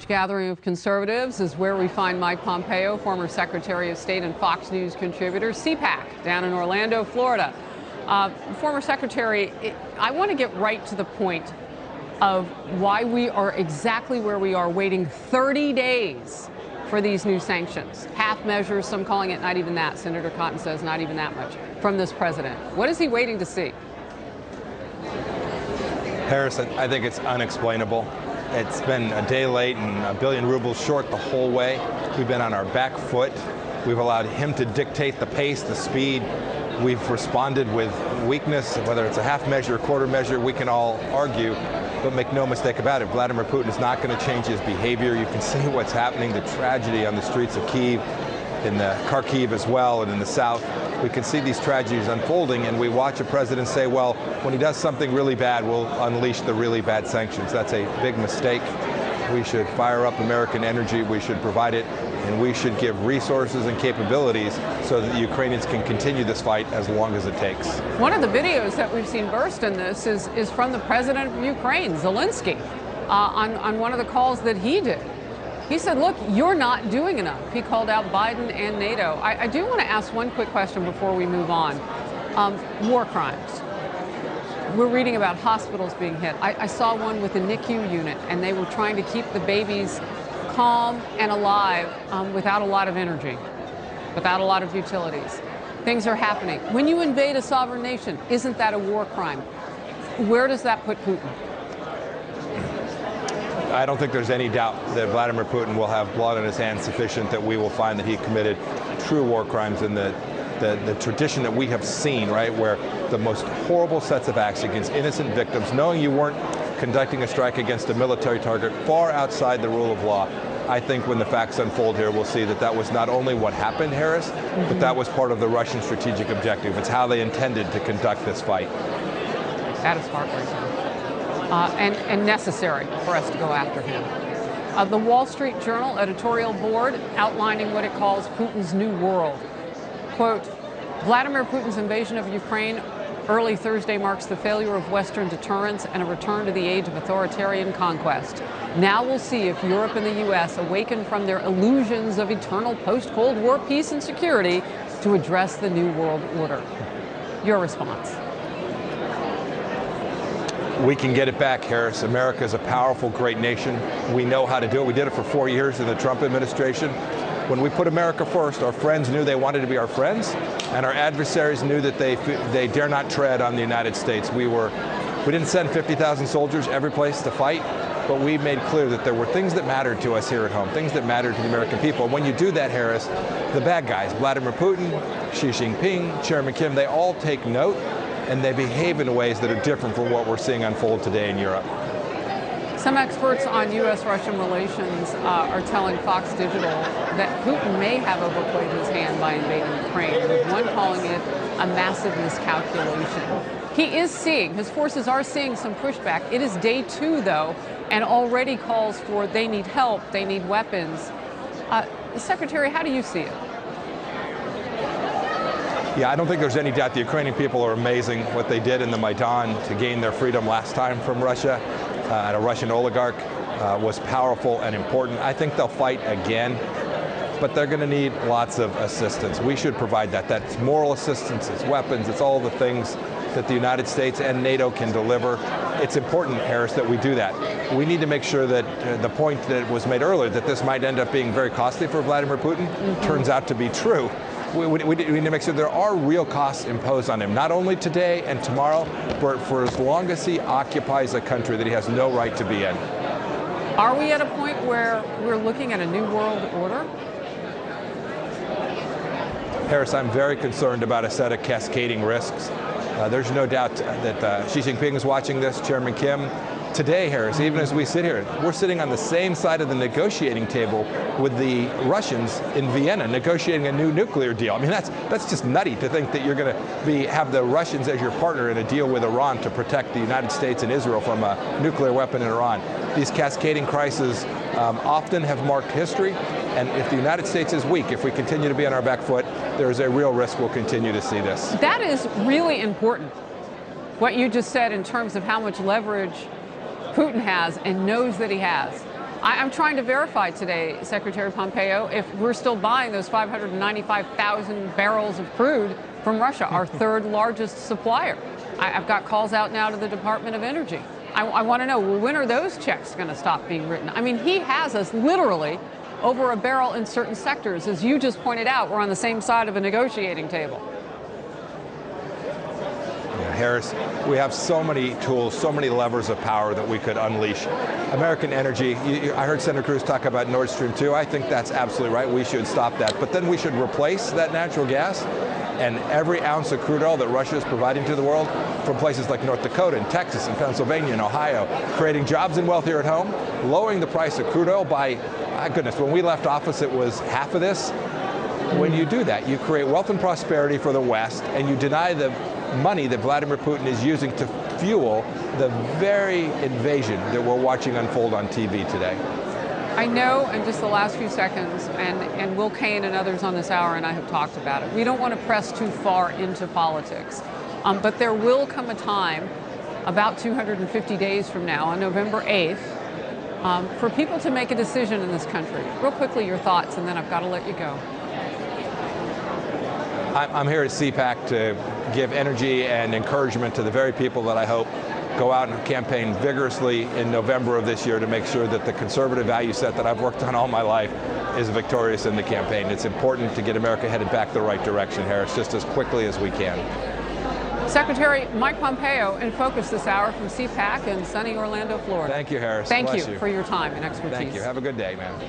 Gathering of conservatives is where we find Mike Pompeo, former Secretary of State and Fox News contributor, CPAC, down in Orlando, Florida. Former Secretary, I want to get right to the point of why we are exactly where we are, waiting 30 days for these new sanctions. Half measures, some calling it not even that. Senator Cotton says not even that much from this president. What is he waiting to see? Harris, I think it's unexplainable. It's been a day late and a billion rubles short the whole way. We've been on our back foot. We've allowed him to dictate the pace, the speed. We've responded with weakness, whether it's a half measure, a quarter measure, we can all argue, but make no mistake about it, Vladimir Putin is not going to change his behavior. You can see what's happening, the tragedy on the streets of Kyiv, in the Kharkiv as well, and in the south. We can see these tragedies unfolding, and we watch a president say, well, when he does something really bad, we'll unleash the really bad sanctions. That's a big mistake. We should fire up American energy, we should provide it, and we should give resources and capabilities so that the Ukrainians can continue this fight as long as it takes. One of the videos that we've seen burst in this is from the president of Ukraine, Zelensky, on one of the calls that he did. He said, look, you're not doing enough. He called out Biden and NATO. I do want to ask one quick question before we move on. War crimes. We're reading about hospitals being hit. I saw one with a NICU unit, and they were trying to keep the babies calm and alive without a lot of energy, without a lot of utilities. Things are happening. When you invade a sovereign nation, isn't that a war crime? Where does that put Putin? I don't think there's any doubt that Vladimir Putin will have blood on his hands sufficient that we will find that he committed true war crimes in the tradition that we have seen, right, where the most horrible sets of acts against innocent victims, knowing you weren't conducting a strike against a military target far outside the rule of law. I think when the facts unfold here, we'll see that that was not only what happened, Harris, but that was part of the Russian strategic objective. It's how they intended to conduct this fight. That is heartbreaking. And necessary for us to go after him. The Wall Street Journal editorial board outlining what it calls Putin's new world. Quote, Vladimir Putin's invasion of Ukraine early Thursday marks the failure of Western deterrence and a return to the age of authoritarian conquest. Now we'll see if Europe and the U.S. awaken from their illusions of eternal post-Cold War peace and security to address the new world order. Your response? We can get it back, Harris. America is a powerful, great nation. We know how to do it. We did it for 4 years in the Trump administration. When we put America first, our friends knew they wanted to be our friends, and our adversaries knew that they dare not tread on the United States. We didn't send 50,000 soldiers every place to fight, but we made clear that there were things that mattered to us here at home, things that mattered to the American people. When you do that, Harris, the bad guys, Vladimir Putin, Xi Jinping, Chairman Kim, they all take note, and they behave in ways that are different from what we're seeing unfold today in Europe. Some experts on U.S.-Russian relations are telling Fox Digital that Putin may have overplayed his hand by invading Ukraine, with one calling it a massive miscalculation. He is seeing, his forces are seeing some pushback. It is day 2, though, and already calls for they need help, they need weapons. Secretary, how do you see it? Yeah, I don't think there's any doubt the Ukrainian people are amazing. What they did in the Maidan to gain their freedom last time from Russia and a Russian oligarch was powerful and important. I think they'll fight again, but they're going to need lots of assistance. We should provide that. That's moral assistance, it's weapons, it's all the things that the United States and NATO can deliver. It's important, Harris, that we do that. We need to make sure that the point that was made earlier, that this might end up being very costly for Vladimir Putin, turns out to be true. We need to make sure there are real costs imposed on him, not only today and tomorrow, but for as long as he occupies a country that he has no right to be in. Are we at a point where we're looking at a new world order? Harris, I'm very concerned about a set of cascading risks. There's no doubt that Xi Jinping is watching this, Chairman Kim. Today, Harris, even as we sit here, we're sitting on the same side of the negotiating table with the Russians in Vienna negotiating a new nuclear deal. I mean, that's just nutty to think that you're going to have the Russians as your partner in a deal with Iran to protect the United States and Israel from a nuclear weapon in Iran. These cascading crises often have marked history, and if the United States is weak, if we continue to be on our back foot, there is a real risk we'll continue to see this. That is really important, what you just said in terms of how much leverage Putin has and knows that he has. I'm trying to verify today, Secretary Pompeo, if we're still buying those 595,000 barrels of crude from Russia, our third largest supplier. I've got calls out now to the Department of Energy. I want to know, well, when are those checks going to stop being written? I mean, he has us literally over a barrel in certain sectors. As you just pointed out, we're on the same side of a negotiating table. Harris, we have so many tools, so many levers of power that we could unleash. American energy, I heard Senator Cruz talk about Nord Stream 2. I think that's absolutely right. We should stop that. But then we should replace that natural gas and every ounce of crude oil that Russia is providing to the world from places like North Dakota and Texas and Pennsylvania and Ohio, creating jobs and wealth here at home, lowering the price of crude oil by, my goodness, when we left office it was half of this. When you do that, you create wealth and prosperity for the West, and you deny the money that Vladimir Putin is using to fuel the very invasion that we're watching unfold on TV today. I know in just the last few seconds, and Will Cain and others on this hour and I have talked about it, we don't want to press too far into politics. But there will come a time, about 250 days from now, on November 8th, for people to make a decision in this country. Real quickly, your thoughts, and then I've got to let you go. I'm here at CPAC to give energy and encouragement to the very people that I hope go out and campaign vigorously in November of this year to make sure that the conservative value set that I've worked on all my life is victorious in the campaign. It's important to get America headed back the right direction, Harris, just as quickly as we can. Secretary Mike Pompeo in focus this hour from CPAC in sunny Orlando, Florida. Thank you, Harris. Thank you for your time and expertise. Thank you. Have a good day, man.